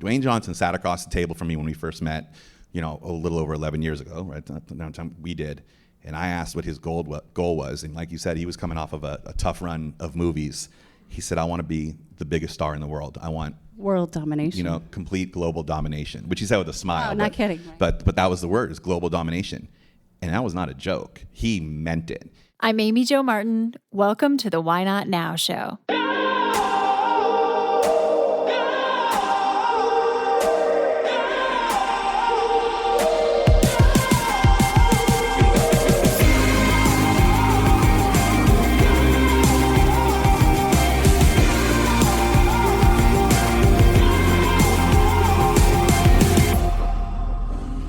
Dwayne Johnson sat across the table from me when we first met, a little over 11 years ago, right? The time we did. And I asked what his goal was. And like you said, he was coming off of a tough run of movies. He said, I want to be the biggest star in the world. I want world domination. Complete global domination, which he said with a smile. Oh, not kidding. Right. But that was the word, is global domination. And that was not a joke. He meant it. I'm Amy Jo Martin. Welcome to the Why Not Now show.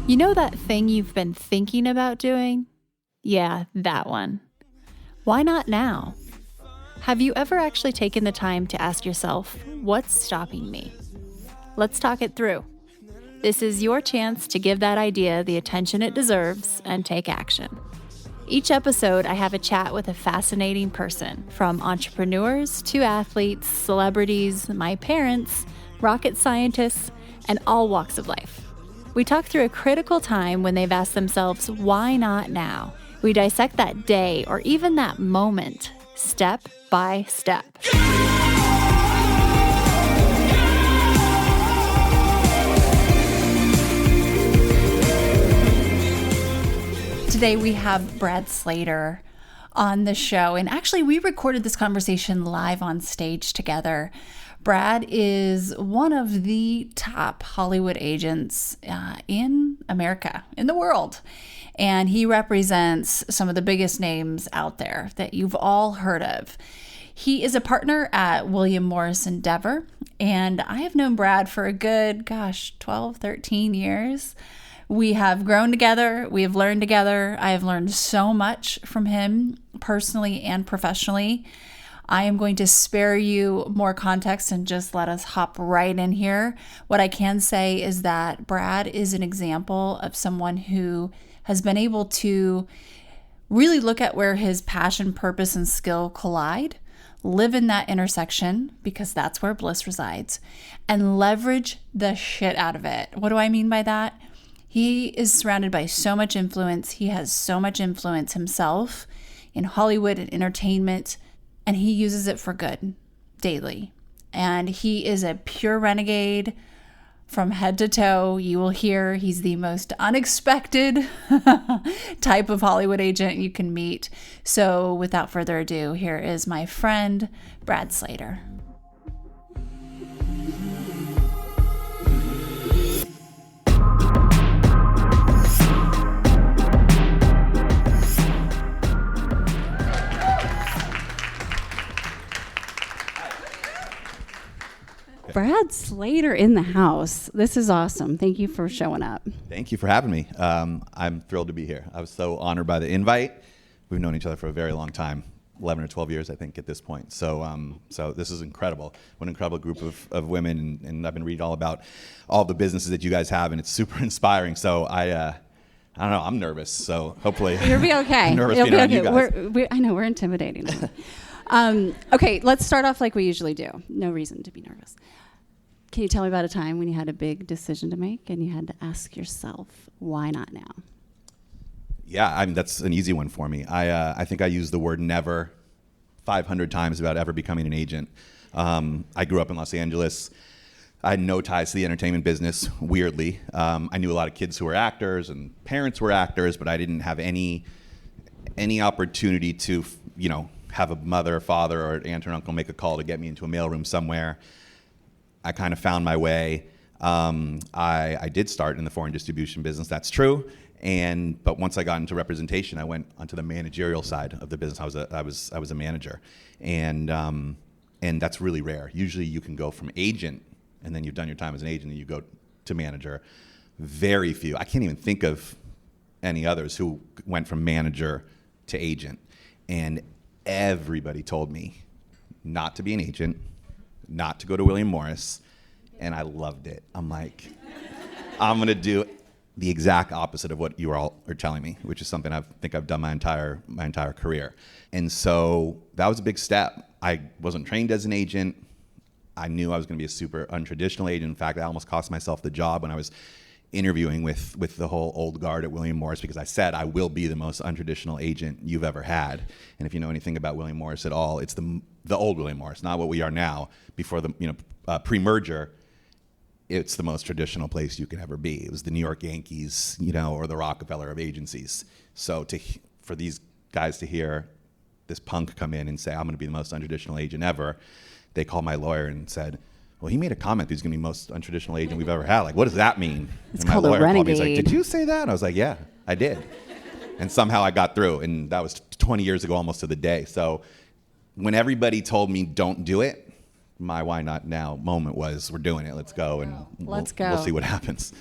You know that thing you've been thinking about doing? Yeah, that one. Why not now? Have you ever actually taken the time to ask yourself, what's stopping me? Let's talk it through. This is your chance to give that idea the attention it deserves and take action. Each episode, I have a chat with a fascinating person, from entrepreneurs to athletes, celebrities, my parents, rocket scientists, and all walks of life. We talk through a critical time when they've asked themselves, why not now? We dissect that day or even that moment, step by step. Today we have Brad Slater on the show. And actually, we recorded this conversation live on stage together. Brad is one of the top Hollywood agents in America, in the world. And he represents some of the biggest names out there that you've all heard of. He is a partner at William Morris Endeavor. And I have known Brad for a good, 12, 13 years. We have grown together. We have learned together. I have learned so much from him personally and professionally. I am going to spare you more context and just let us hop right in here. What I can say is that Brad is an example of someone who has been able to really look at where his passion, purpose, and skill collide, live in that intersection, because that's where bliss resides, and leverage the shit out of it. What do I mean by that? He is surrounded by so much influence. He has so much influence himself in Hollywood and entertainment, and he uses it for good daily. And he is a pure renegade from head to toe. You will hear he's the most unexpected type of Hollywood agent you can meet. So without further ado, here is my friend, Brad Slater. Brad Slater in the house. This is awesome. Thank you for showing up. Thank you for having me. I'm thrilled to be here. I was so honored by the invite. We've known each other for a very long time, 11 or 12 years, I think, at this point. So this is incredible. What an incredible group of women, and I've been reading all about all the businesses that you guys have, and it's super inspiring. So I don't know, I'm nervous. So hopefully you'll be okay. I'm nervous You'll being be around okay. you guys. I know we're intimidating. Okay, let's start off like we usually do. No reason to be nervous. Can you tell me about a time when you had a big decision to make and you had to ask yourself, why not now? Yeah, that's an easy one for me. I think I used the word never 500 times about ever becoming an agent. I grew up in Los Angeles. I had no ties to the entertainment business, weirdly. I knew a lot of kids who were actors and parents were actors, but I didn't have any opportunity to, have a mother, father, or aunt or uncle make a call to get me into a mailroom somewhere. I kind of found my way. I did start in the foreign distribution business, that's true. But once I got into representation, I went onto the managerial side of the business. I was a manager, and that's really rare. Usually, you can go from agent, and then you've done your time as an agent, and you go to manager. Very few. I can't even think of any others who went from manager to agent. And everybody told me not to be an agent, not to go to William Morris, and I loved it. I'm like, I'm gonna do the exact opposite of what you all are telling me, which is something I think I've done my entire career. And so that was a big step. I wasn't trained as an agent. I knew I was going to be a super untraditional agent. In fact, I almost cost myself the job when I was interviewing with the whole old guard at William Morris, because I said I will be the most untraditional agent you've ever had. And if you know anything about William Morris at all, it's the old William Morris, not what we are now. Before the pre-merger, it's the most traditional place you could ever be. It was the New York Yankees, or the Rockefeller of agencies. So for these guys to hear this punk come in and say, I'm going to be the most untraditional agent ever, they called my lawyer and said, well, he made a comment that he's going to be the most untraditional agent we've ever had. Like, what does that mean? It's and my called a lawyer called me. He's like, Renegade. did you say that? And I was like, yeah, I did. And somehow I got through. And that was 20 years ago, almost to the day. So when everybody told me don't do it, my why not now moment was, we're doing it. Let's go. And we'll see what happens.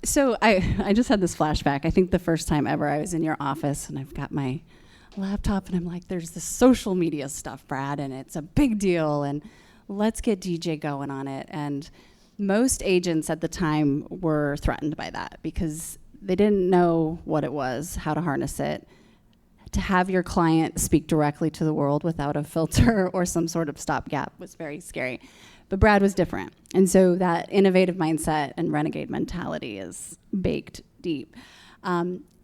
So I just had this flashback. I think the first time ever I was in your office, and I've got my laptop, and I'm like, there's this social media stuff, Brad, and it's a big deal, and let's get DJ going on it. And most agents at the time were threatened by that because they didn't know what it was, how to harness it. To have your client speak directly to the world without a filter or some sort of stopgap was very scary. But Brad was different. And so that innovative mindset and renegade mentality is baked deep.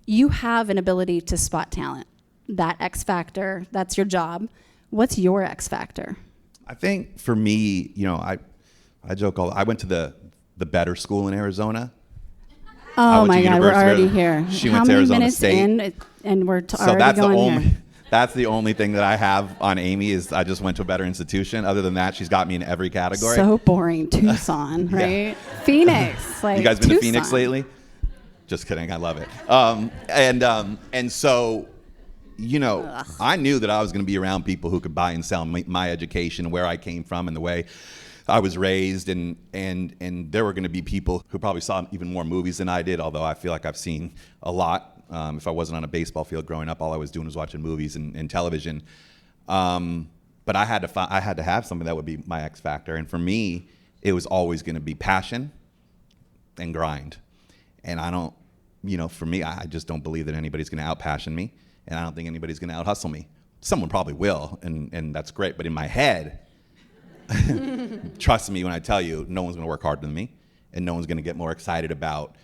You have an ability to spot talent. That X factor, that's your job. What's your X factor? I think for me, I joke I went to the better school in Arizona. Oh my God, we're already here. She How went to many Arizona minutes State. in, and we're So already that's going here? That's the only thing that I have on Amy is I just went to a better institution. Other than that, she's got me in every category. So boring. Tucson, right? Phoenix. Like, you guys been to Tucson. Phoenix lately? Just kidding. I love it. And so, I knew that I was going to be around people who could buy and sell my education, where I came from, and the way I was raised, and there were going to be people who probably saw even more movies than I did, although I feel like I've seen a lot. If I wasn't on a baseball field growing up, all I was doing was watching movies and television. But I had to have something that would be my X factor, and for me, it was always going to be passion and grind. And I don't, for me, I just don't believe that anybody's going to out-passion me, and I don't think anybody's going to out-hustle me. Someone probably will, and that's great. But in my head, trust me when I tell you, no one's going to work harder than me, and no one's going to get more excited about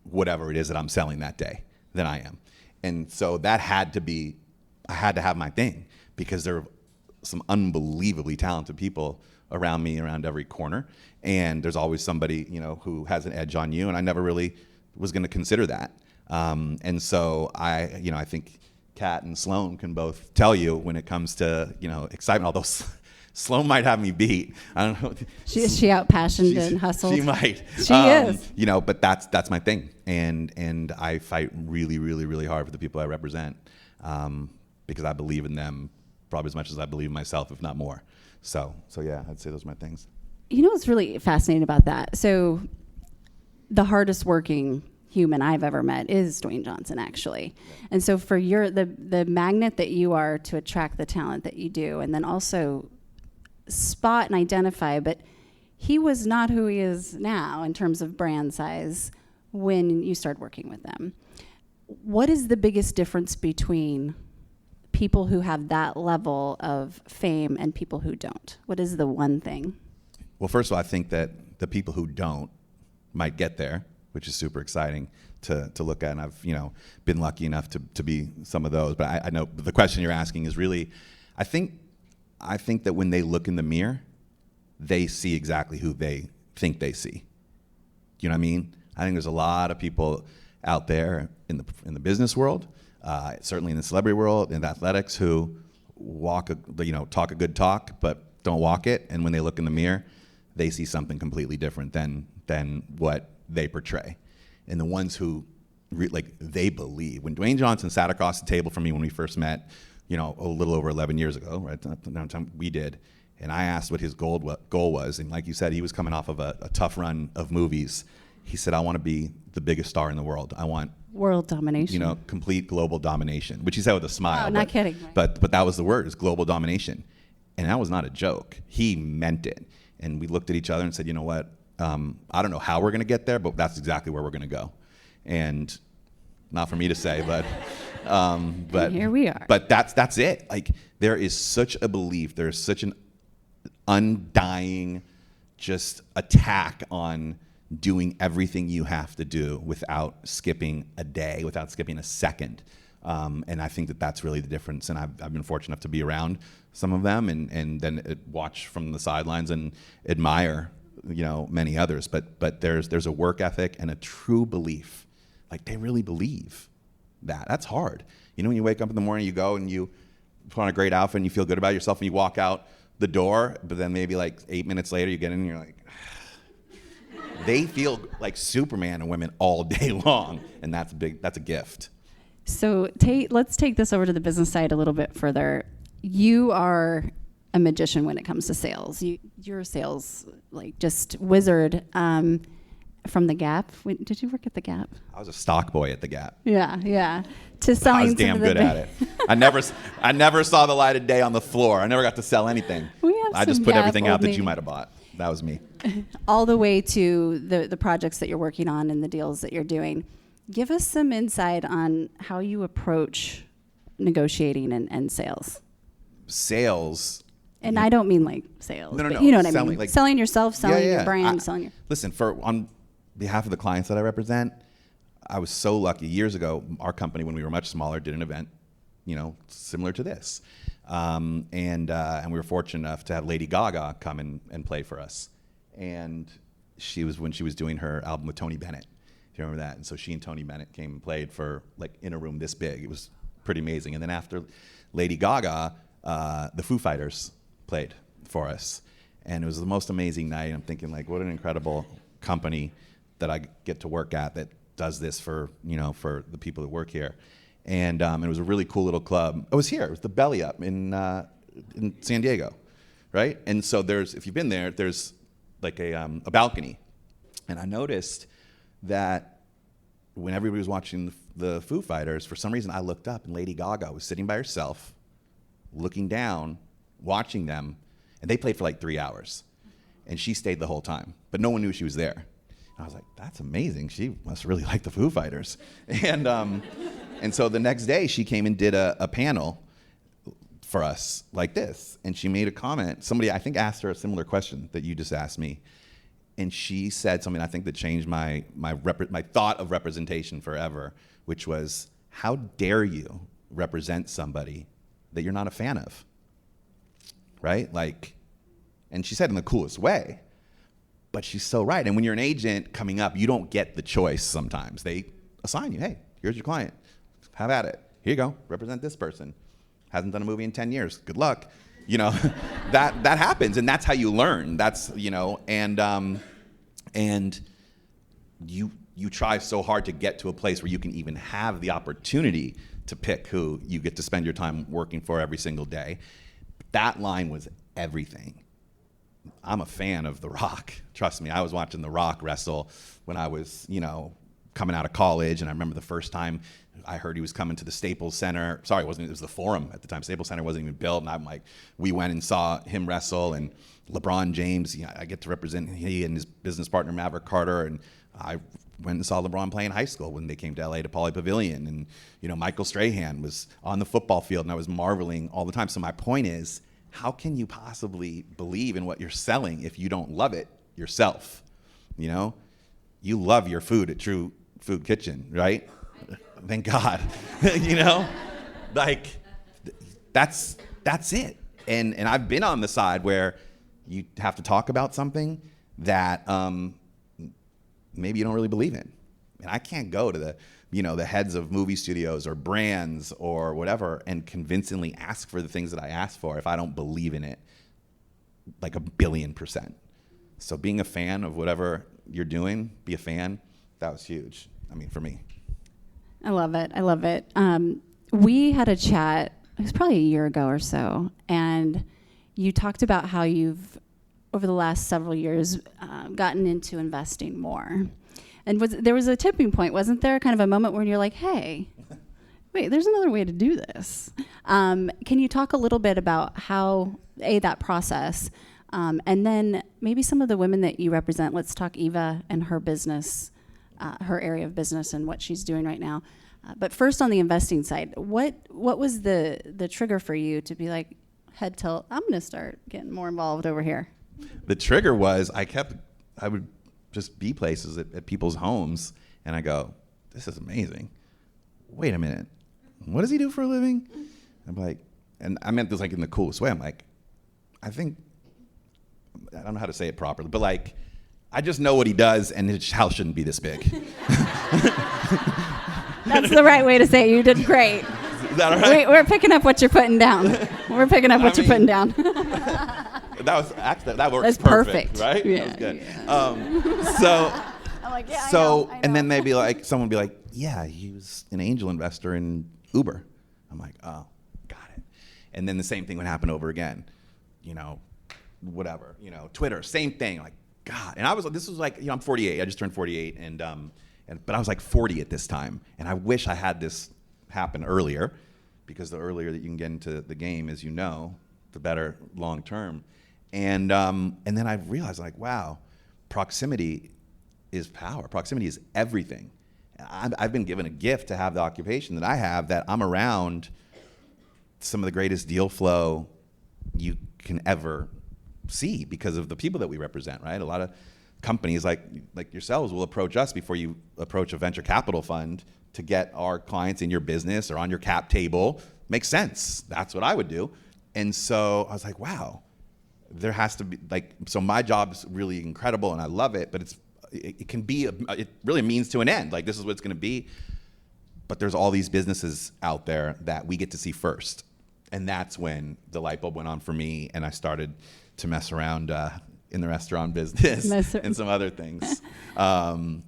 whatever it is that I'm selling that day than I am. And so that had to be, I had to have my thing, because there were some unbelievably talented people around me, around every corner, and there's always somebody, who has an edge on you, and I never really was going to consider that. And so I think Kat and Sloan can both tell you when it comes to, excitement, although Sloan might have me beat. I don't know. Is she out-passioned and hustled? She might. She is. But that's my thing. And I fight really, really, really hard for the people I represent, because I believe in them probably as much as I believe in myself, if not more. So yeah, I'd say those are my things. You know what's really fascinating about that? So the hardest working human I've ever met is Dwayne Johnson, actually. And so for the magnet that you are to attract the talent that you do, and then also spot and identify, but he was not who he is now in terms of brand size when you started working with them. What is the biggest difference between people who have that level of fame and people who don't? What is the one thing? Well, first of all, I think that the people who don't might get there, which is super exciting to look at. And I've, been lucky enough to be some of those. But I know the question you're asking is really, I think that when they look in the mirror, they see exactly who they think they see. You know what I mean? I think there's a lot of people out there in the business world, certainly in the celebrity world, in athletics, who talk a good talk, but don't walk it. And when they look in the mirror, they see something completely different than what they portray. And the ones who they believe. When Dwayne Johnson sat across the table from me when we first met, a little over 11 years ago, right? The time we did, and I asked what his goal was, and like you said, he was coming off of a tough run of movies. He said, I want to be the biggest star in the world. I want world domination. Complete global domination, which he said with a smile. Oh, not kidding. But that was the word, is global domination. And that was not a joke. He meant it. And we looked at each other and said, you know what? I don't know how we're going to get there, but that's exactly where we're going to go. And not for me to say, but here we are. But that's it. Like, there is such a belief, there's such an undying just attack on doing everything you have to do without skipping a day, without skipping a second. And I think that that's really the difference. And I've been fortunate enough to be around some of them and then watch from the sidelines and admire, many others. But there's a work ethic and a true belief. Like, they really believe that. That's hard. When you wake up in the morning, you go and you put on a great outfit and you feel good about yourself and you walk out the door, but then maybe like 8 minutes later you get in and you're like, they feel like Superman and women all day long, and that's a gift. So let's take this over to the business side a little bit further. You are a magician when it comes to sales. You're a sales, like, just wizard. From the Gap. Did you work at the Gap? I was a stock boy at the Gap. Yeah. To selling. I was damn good at it. I never saw the light of day on the floor. I never got to sell anything. I just put everything out that you might have bought. That was me. All the way to the projects that you're working on and the deals that you're doing. Give us some insight on how you approach negotiating and sales. Sales. And I don't mean like sales. No. But you know what I selling, mean. like, selling yourself, selling your brand, selling your... Listen, on behalf of the clients that I represent, I was so lucky. Years ago, our company, when we were much smaller, did an event, similar to this. And we were fortunate enough to have Lady Gaga come and play for us. And when she was doing her album with Tony Bennett, if you remember that. And so she and Tony Bennett came and played for, like, in a room this big. It was pretty amazing. And then after Lady Gaga, the Foo Fighters played for us. And it was the most amazing night. I'm thinking, like, what an incredible company that I get to work at that does this for the people that work here. And it was a really cool little club. It was here. It was the Belly Up in San Diego, right? And so if you've been there, there's like a balcony. And I noticed that when everybody was watching the Foo Fighters, for some reason I looked up and Lady Gaga was sitting by herself, looking down, watching them, and they played for like 3 hours. And she stayed the whole time, but no one knew she was there. And I was like, that's amazing. She must really like the Foo Fighters. And so the next day she came and did a panel for us like this. And she made a comment. Somebody, I think, asked her a similar question that you just asked me. And she said something I think that changed my thought of representation forever, which was, how dare you represent somebody that you're not a fan of, right? Like, and she said in the coolest way, but she's so right. And when you're an agent coming up, you don't get the choice sometimes. They assign you, hey, here's your client, have at it. Here you go, represent this person. Hasn't done a movie in 10 years, good luck. That happens, and that's how you learn. That's, and you try so hard to get to a place where you can even have the opportunity to pick who you get to spend your time working for every single day. That line was everything. I'm a fan of The Rock. Trust me, I was watching The Rock wrestle when I was, coming out of college, and I remember the first time I heard he was coming to the Staples Center. Sorry, it was the Forum at the time. Staples Center wasn't even built, and I'm like, we went and saw him wrestle, and LeBron James, I get to represent he and his business partner Maverick Carter, and I went and saw LeBron play in high school when they came to LA to Pauley Pavilion, and Michael Strahan was on the football field, and I was marveling all the time. So my point is, how can you possibly believe in what you're selling if you don't love it yourself? You love your food at True Food Kitchen, right? Thank God. Like, that's it. And I've been on the side where you have to talk about something that maybe you don't really believe in. And I can't go to the heads of movie studios or brands or whatever and convincingly ask for the things that I ask for if I don't believe in it like 1,000,000,000%. So being a fan of whatever you're doing, be a fan, that was huge. For me. I love it. We had a chat, it was probably a year ago or so, and you talked about how you've, over the last several years, gotten into investing more. And there was a tipping point, wasn't there? Kind of a moment where you're like, hey, wait, there's another way to do this. Can you talk a little bit about how, that process, and then maybe some of the women that you represent? Let's talk Eva and her business, her area of business and what she's doing right now. But first on the investing side, what was the trigger for you to be like, head tilt, I'm going to start getting more involved over here? The trigger was I would just be places at people's homes, and I go, this is amazing. Wait a minute. What does he do for a living? I'm like, and I meant this like in the coolest way. I'm like, I don't know how to say it properly, but like, I just know what he does, and his house shouldn't be this big. That's the right way to say it. You did great. Is that all right? We're picking up what you're putting down. We're picking up what you're putting down. That works That's perfect, perfect. right? Yeah, That was good. yeah. So, I'm like, yeah, so, I know. and then maybe like someone would be like, yeah, he was an angel investor in Uber. I'm like, oh, got it. And then the same thing would happen over again. Whatever, Twitter, same thing. Like, God. And this was like, I'm 48. I just turned 48, but I was like 40 at this time, and I wish I had this happen earlier, because the earlier that you can get into the game, as you know, the better long term. And then I realized, like, wow, proximity is power. Proximity is everything. I've been given a gift to have the occupation that I have, that I'm around some of the greatest deal flow you can ever see because of the people that we represent, right? A lot of companies like yourselves will approach us before you approach a venture capital fund to get our clients in your business or on your cap table. Makes sense. That's what I would do. And so I was like, wow, there has to be so my job's really incredible and I love it, but it can be, it really means to an end. Like, this is what it's going to be. But there's all these businesses out there that we get to see first. And that's when the light bulb went on for me, and I started to mess around in the restaurant business and some other things.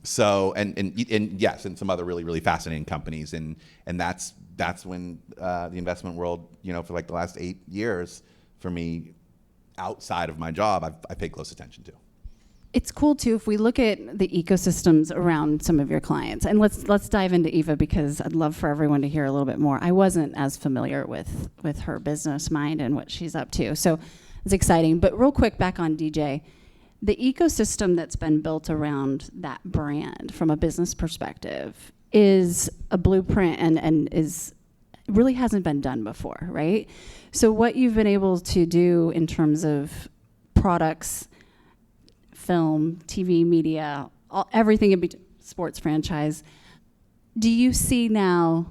So yes, and some other really, really fascinating companies. And that's when the investment world, for like the last 8 years for me, outside of my job, I paid close attention to. It's cool too if we look at the ecosystems around some of your clients, and let's dive into Eva, because I'd love for everyone to hear a little bit more. I wasn't as familiar with her business mind and what she's up to, so it's exciting. But real quick, back on DJ, the ecosystem that's been built around that brand from a business perspective is a blueprint and is really hasn't been done before, right? So what you've been able to do in terms of products, film, TV, media, everything in between, sports franchise. Do you see now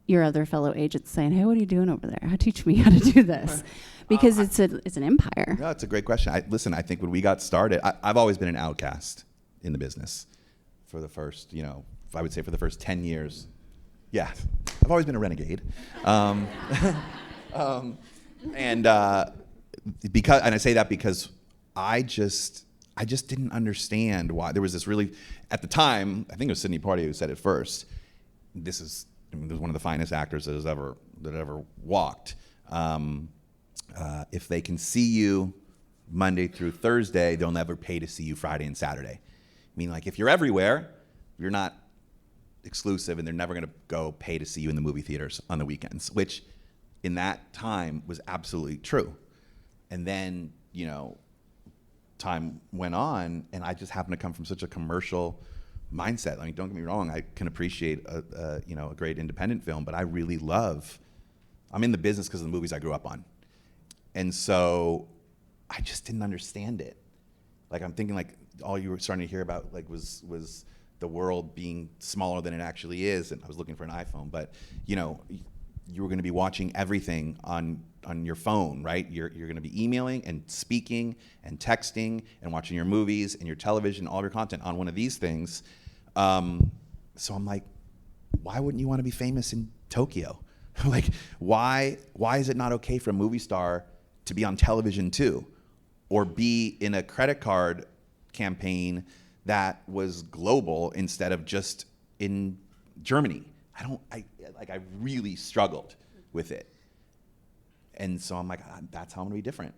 your other fellow agents saying, "Hey, what are you doing over there? Teach me how to do this," because it's an empire? No, it's a great question. I think when we got started, I've always been an outcast in the business for the first, I would say for the first 10 years. Yeah, I've always been a renegade. And I say that because I just didn't understand why there was this really, at the time, I think it was Sidney Poitier who said it first. This is one of the finest actors that ever walked. If they can see you Monday through Thursday, they'll never pay to see you Friday and Saturday. I mean, like, if you're everywhere, you're not exclusive, and they're never going to go pay to see you in the movie theaters on the weekends, which in that time was absolutely true. And then, time went on, and I just happened to come from such a commercial mindset. I mean, don't get me wrong, I can appreciate a great independent film, but I'm in the business because of the movies I grew up on. And so I just didn't understand it. Like, I'm thinking, like, all you were starting to hear about, like, was the world being smaller than it actually is. And I was looking for an iPhone, but you were going to be watching everything on your phone, right? You're going to be emailing and speaking and texting and watching your movies and your television, all of your content on one of these things. So I'm like, why wouldn't you want to be famous in Tokyo? Like, why is it not okay for a movie star to be on television too, or be in a credit card campaign that was global instead of just in Germany? I really struggled with it. And so I'm like, that's how I'm gonna be different.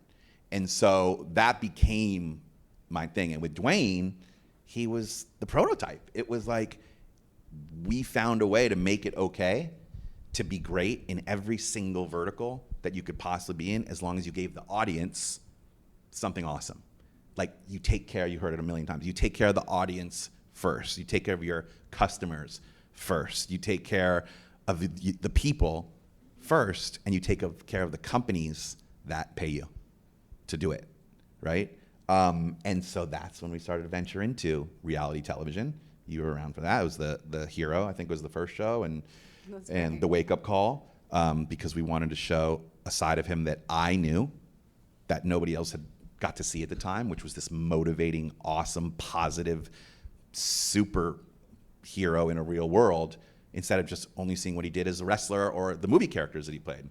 And so that became my thing. And with Dwayne, he was the prototype. It was like, we found a way to make it okay to be great in every single vertical that you could possibly be in, as long as you gave the audience something awesome. Like, you take care, you heard it a million times, you take care of the audience first. You take care of your customers first. You take care of the people first, and you take care of the companies that pay you to do it, right? And so that's when we started to venture into reality television. You were around for that. It was the Hero, I think, was the first show, and the Wake Up Call, because we wanted to show a side of him that I knew that nobody else had got to see at the time, which was this motivating, awesome, positive, super hero in a real world, instead of just only seeing what he did as a wrestler or the movie characters that he played.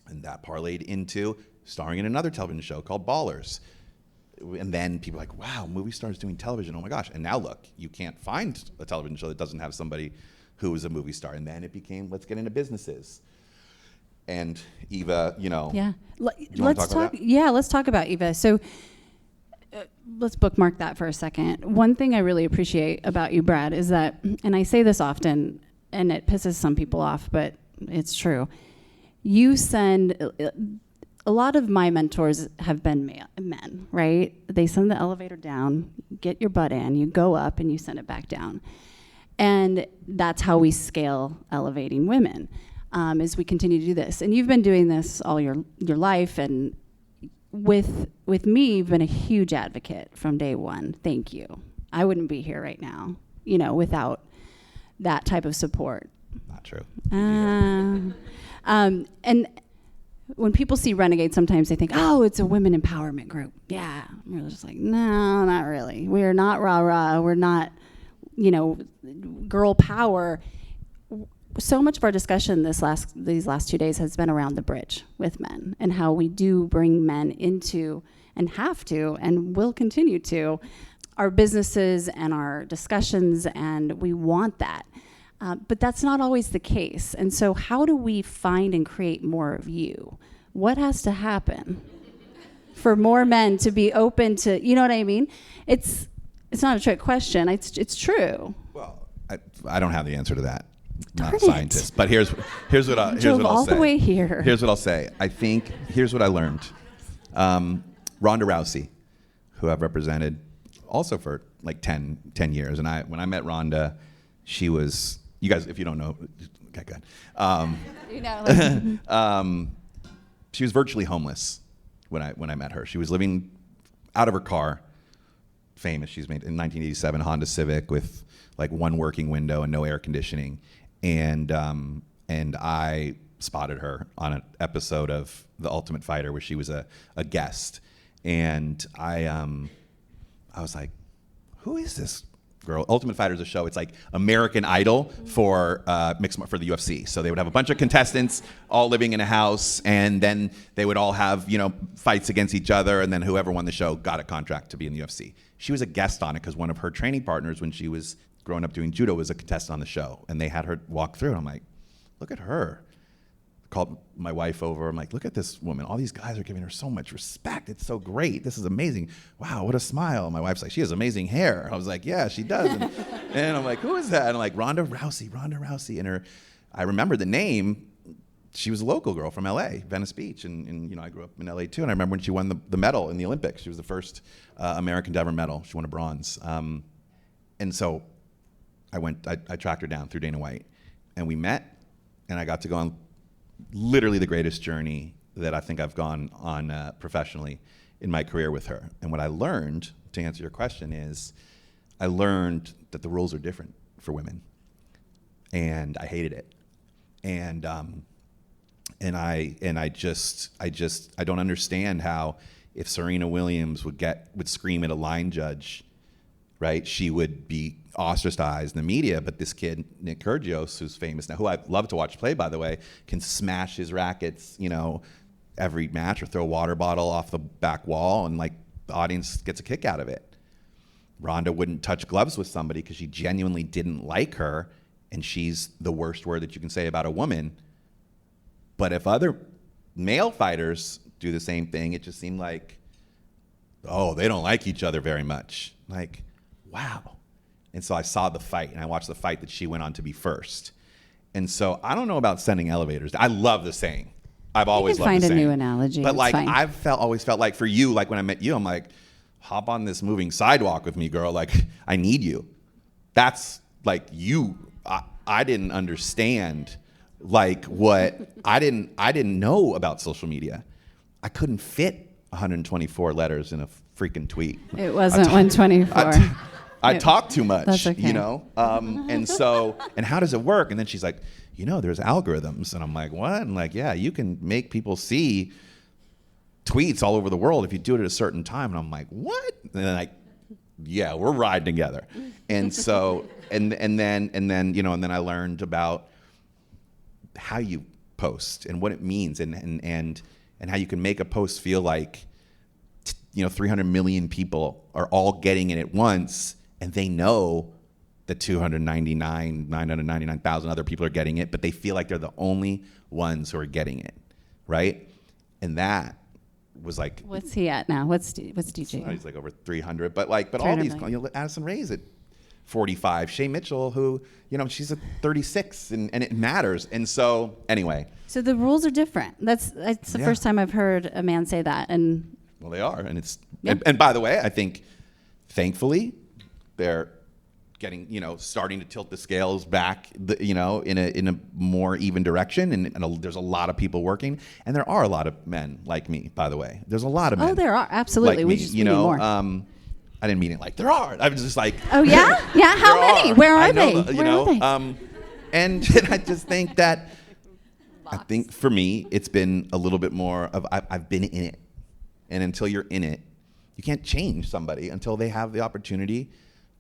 And that parlayed into starring in another television show called Ballers. And then people were like, wow, movie stars doing television, oh my gosh. And now look, you can't find a television show that doesn't have somebody who is a movie star. And then it became, let's get into businesses. And Eva, Yeah. Let's talk. Yeah, let's talk about Eva. So let's bookmark that for a second. One thing I really appreciate about you, Brad, is that, and I say this often, and it pisses some people off, but it's true. You send, a lot of my mentors have been men, right? They send the elevator down, get your butt in, you go up, and you send it back down. And that's how we scale elevating women, is we continue to do this. And you've been doing this all your life, and with me, you've been a huge advocate from day one. Thank you. I wouldn't be here right now, without that type of support. Not true. And when people see Renegade, sometimes they think, oh, it's a women empowerment group. Yeah. We're just like, no, not really. We are not rah-rah. We're not, girl power. So much of our discussion these last 2 days has been around the bridge with men and how we do bring men into, and have to, and will continue to, our businesses and our discussions, and we want that. But that's not always the case. And so how do we find and create more of you? What has to happen for more men to be open to, you know what I mean? It's not a trick question. It's true. Well, I don't have the answer to that. Darn Not a scientist. But here's what I'll say. all the way here. Here's what I'll say. I think here's what I learned. Ronda Rousey, who I've represented also for like 10 years, and when I met Ronda, she was, you guys, if you don't know, okay, good. She was virtually homeless when I met her. She was living out of her car. Famous. She's made in 1987 Honda Civic with like one working window and no air conditioning. And I spotted her on an episode of The Ultimate Fighter where she was a guest. And I was like, who is this girl? Ultimate Fighter is a show. It's like American Idol for the UFC. So they would have a bunch of contestants all living in a house, and then they would all have fights against each other, and then whoever won the show got a contract to be in the UFC. She was a guest on it because one of her training partners when she was growing up doing judo was a contestant on the show, and they had her walk through, and I'm like, look at her. Called my wife over. I'm like, look at this woman. All these guys are giving her so much respect. It's so great. This is amazing. Wow, what a smile. My wife's like, she has amazing hair. I was like, yeah, she does. And I'm like, who is that? And I'm like, Ronda Rousey. And I remember the name. She was a local girl from LA, Venice Beach. And I grew up in LA too. And I remember when she won the medal in the Olympics. She was the first American to ever medal. She won a bronze. And so I tracked her down through Dana White. And we met, and I got to go on literally the greatest journey that I think I've gone on professionally in my career with her. And what I learned, to answer your question, is I learned that the rules are different for women, and I hated it. And I don't understand how if Serena Williams would scream at a line judge, right, she would be ostracized in the media, but this kid, Nick Kyrgios, who's famous now, who I love to watch play, by the way, can smash his rackets, every match, or throw a water bottle off the back wall, and like the audience gets a kick out of it. Ronda wouldn't touch gloves with somebody because she genuinely didn't like her, and she's the worst word that you can say about a woman. But if other male fighters do the same thing, it just seemed like, oh, they don't like each other very much. Like, wow. And so I saw the fight, and I watched the fight that she went on to be first. And so I don't know about sending elevators. I love the saying. I've always loved the saying. Find a new analogy. But like, fine. I've always felt like for you, like when I met you, I'm like, hop on this moving sidewalk with me, girl. Like, I need you. That's like you. I didn't understand like what I didn't know about social media. I couldn't fit 124 letters in a freaking tweet. It wasn't 124. I talk too much, That's okay. you know? And how does it work? And then she's like, there's algorithms. And I'm like, what? And like, yeah, you can make people see tweets all over the world if you do it at a certain time. And I'm like, what? And then like, yeah, we're riding together. And so, and then I learned about how you post and what it means and how you can make a post feel like 300 million people are all getting it at once, and they know that 999,000 other people are getting it, but they feel like they're the only ones who are getting it, right? And that was like, what's he at now? What's DJ? He's like over 300, but all these, Addison Rae's at 45, Shay Mitchell, who, she's at 36, and it matters. And so anyway. So the rules are different. That's the first time I've heard a man say that. And well, they are, and it's and by the way, I think thankfully they're getting starting to tilt the scales back, in a more even direction, and there's a lot of people working, and there are a lot of men like me. By the way, there's a lot of men. Oh, there are absolutely. Like we me, just need more. I didn't mean it like there are. I was just like, oh yeah, yeah. How many? Where are they? Where are they? And I just think that I think for me it's been a little bit more of I've been in it. And until you're in it, you can't change somebody until they have the opportunity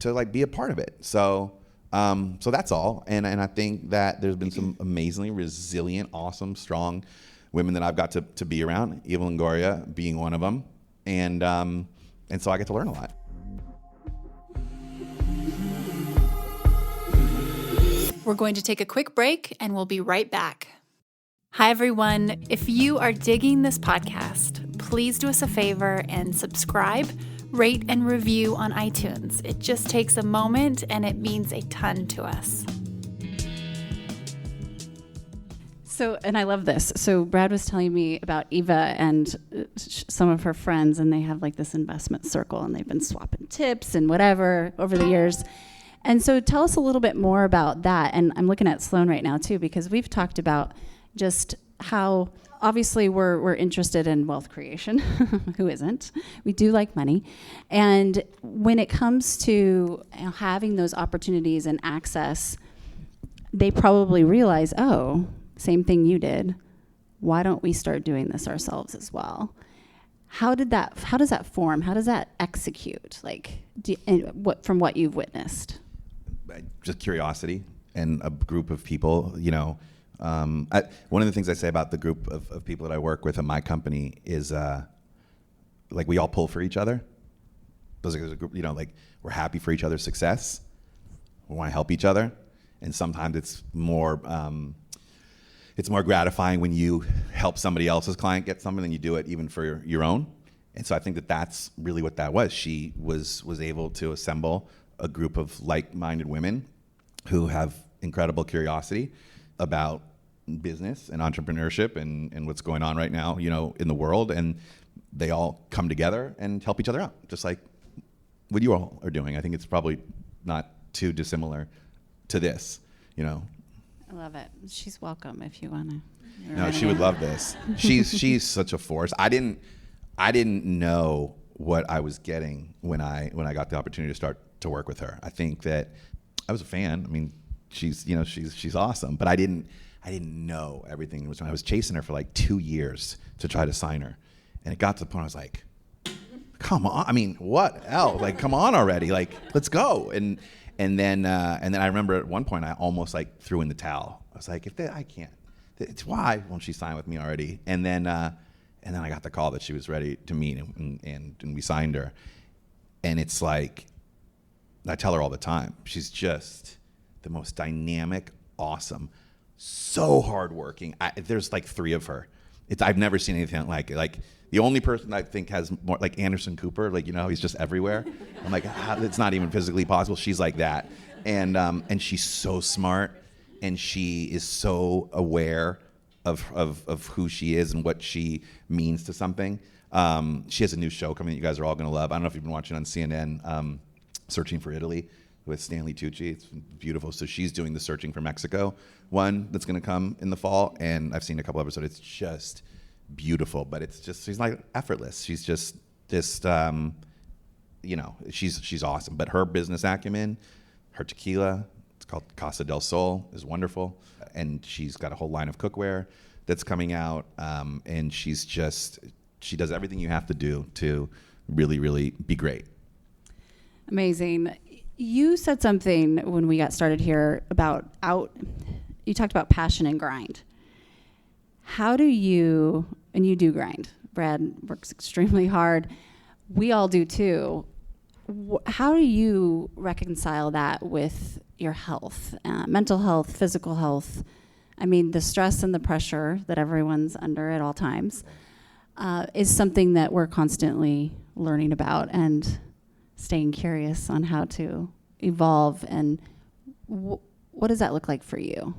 to like be a part of it. So that's all. And I think that there's been some amazingly resilient, awesome, strong women that I've got to be around. Eva Longoria being one of them. And so I get to learn a lot. We're going to take a quick break and we'll be right back. Hi, everyone. If you are digging this podcast, please do us a favor and subscribe, rate, and review on iTunes. It just takes a moment and it means a ton to us. So, and I love this. So Brad was telling me about Eva and some of her friends, and they have like this investment circle, and they've been swapping tips and whatever over the years. And so tell us a little bit more about that. And I'm looking at Sloan right now too, because we've talked about just how obviously we're interested in wealth creation. Who isn't? We do like money. And when it comes to having those opportunities and access, they probably realize, oh, same thing you did. Why don't we start doing this ourselves as well? How does that form? How does that execute? Like, from what you've witnessed? Just curiosity and a group of people, one of the things I say about the group of people that I work with in my company is like we all pull for each other. There's a group, like we're happy for each other's success. We want to help each other. And sometimes it's more gratifying when you help somebody else's client get something than you do it even for your own. And so I think that's really what that was. She was able to assemble a group of like-minded women who have incredible curiosity about business and entrepreneurship and what's going on right now, in the world. And they all come together and help each other out, just like what you all are doing. I think it's probably not too dissimilar to this, I love it. She's welcome if you want to. No, she would love this. She's such a force. I didn't know what I was getting when I got the opportunity to start to work with her. I think that I was a fan. I mean, she's awesome, but I didn't know everything was. I was chasing her for like 2 years to try to sign her, and it got to the point I was like, "Come on! I mean, what else? Like, come on already! Like, let's go!" And then I remember at one point I almost like threw in the towel. I was like, I can't. It's why won't she sign with me already? And then I got the call that she was ready to meet, and we signed her. And it's like, I tell her all the time, she's just the most dynamic, awesome, so hardworking. There's like 3 of her. I've never seen anything like it. Like the only person I think has more, like Anderson Cooper, like, he's just everywhere. I'm like, it's not even physically possible. She's like that. And she's so smart, and she is so aware of who she is and what she means to something. She has a new show coming that you guys are all going to love. I don't know if you've been watching on CNN, Searching for Italy. with Stanley Tucci. It's beautiful. So she's doing the Searching for Mexico one that's going to come in the fall, and I've seen a couple episodes. It's just beautiful, but it's just, she's like effortless. She's just she's awesome. But her business acumen, her tequila, it's called Casa del Sol, is wonderful, and she's got a whole line of cookware that's coming out, and she does everything you have to do to really, really be great. Amazing. You said something when we got started here you talked about passion and grind. How do you, and you do grind, Brad works extremely hard. We all do too. How do you reconcile that with your health, mental health, physical health? I mean, the stress and the pressure that everyone's under at all times is something that we're constantly learning about and staying curious on how to evolve. And what does that look like for you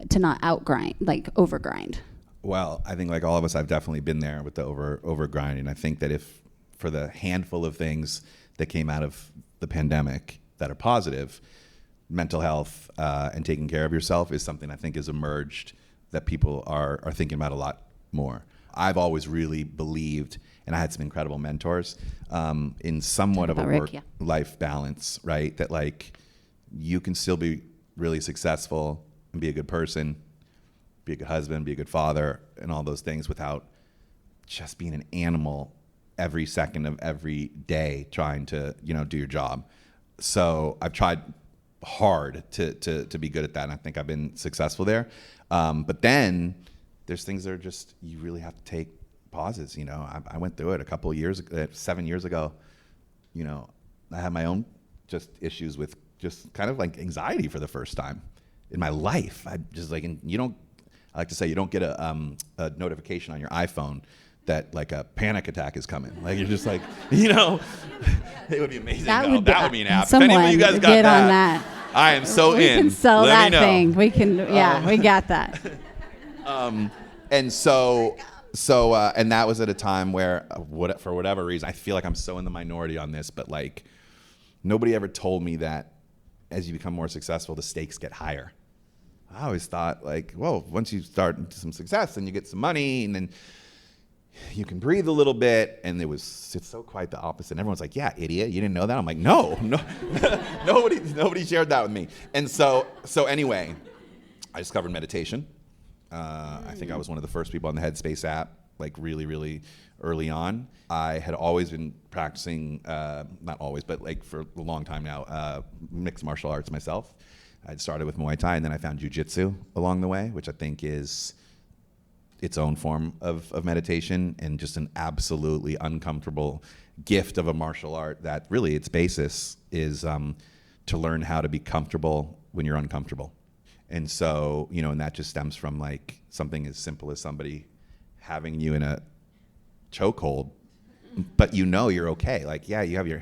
to not outgrind, like overgrind? Well, I think like all of us, I've definitely been there with the over grinding. I think that if for the handful of things that came out of the pandemic that are positive, mental health and taking care of yourself is something I think has emerged that people are thinking about a lot more. I've always really believed, and I had some incredible mentors, in somewhat of a work-life balance, right? That like you can still be really successful and be a good person, be a good husband, be a good father, and all those things without just being an animal every second of every day trying to, do your job. So I've tried hard to be good at that, and I think I've been successful there. But then there's things that are just, you really have to take pauses. I went through it a couple of years, 7 years ago. I had my own just issues with just kind of like anxiety for the first time in my life. I just like, and I like to say, you don't get a notification on your iPhone that like a panic attack is coming. Like you're just like, it would be amazing. That would be an app. If any of you guys got get on that. I am so we in. We can sell Let that thing. We can, we got that. And so, and that was at a time where, for whatever reason, I feel like I'm so in the minority on this, but like nobody ever told me that as you become more successful, the stakes get higher. I always thought like, well, once you start some success, then you get some money, and then you can breathe a little bit. And it's so quite the opposite. And everyone's like, yeah, idiot, you didn't know that? I'm like, no, nobody shared that with me. And so anyway, I discovered meditation. I think I was one of the first people on the Headspace app, like really, really early on. I had always been practicing, not always, but like for a long time now, mixed martial arts myself. I'd started with Muay Thai, and then I found jiu-jitsu along the way, which I think is its own form of meditation, and just an absolutely uncomfortable gift of a martial art that really its basis is to learn how to be comfortable when you're uncomfortable. And so, and that just stems from like something as simple as somebody having you in a chokehold, but you're okay. Like, yeah, you have your